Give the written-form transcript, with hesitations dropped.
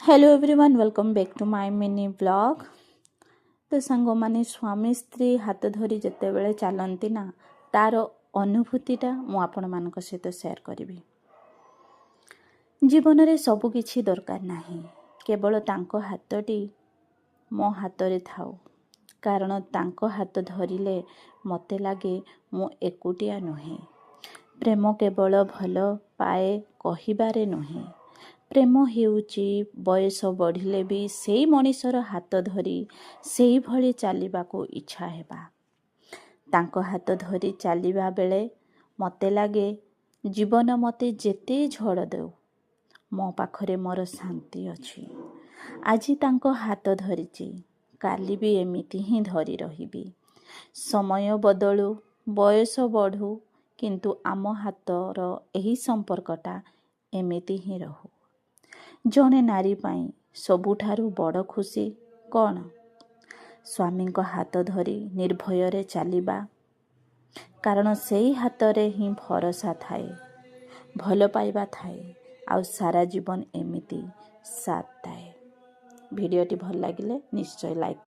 Hello everyone, welcome back to my mini blog. तो सांग माने स्वामी स्त्री हाथ धरी जितेबले चलती ना तार अनुभूतिटा मु आपण मानक सहित शेयर करी। जीवन में सबकि दरकार नहीं, केवल तांको हाथटी मो हाथ रे थाउ, कारण तांको हाथ धरिले मते लगे मु एकुटिया नुहे। प्रेम केवल भल पाए कहिबारे नुहे, प्रेम हेउची बयस बढ़िले भी सेई मनीषर हाथ धरी सेई भली चलिबाको इच्छा हेबा। तांको हाथ धरी चलिबा बेले मते लागे जीवन मते जेते झड़ देउ मो पाखरे मोर शांति अछि। आजी तांको हाथ धरिची, काली भी एमिति ही धरी रहिबी। समय बदलू, बयस बढ़ू, किंतु आम हाथर एही संपर्कटा एमिति ही रहू। जने नारी पाई सबुठारु बड़ खुशी कौन? स्वामी को हाथ धरी निर्भय चलिबा, कारण सेई हाथरे ही भरोसा थाए, भल पाइबा थाए, आउ सारा जीवन एमिति साथ थाए। वीडियोटी भल लागिले निश्चय लाइक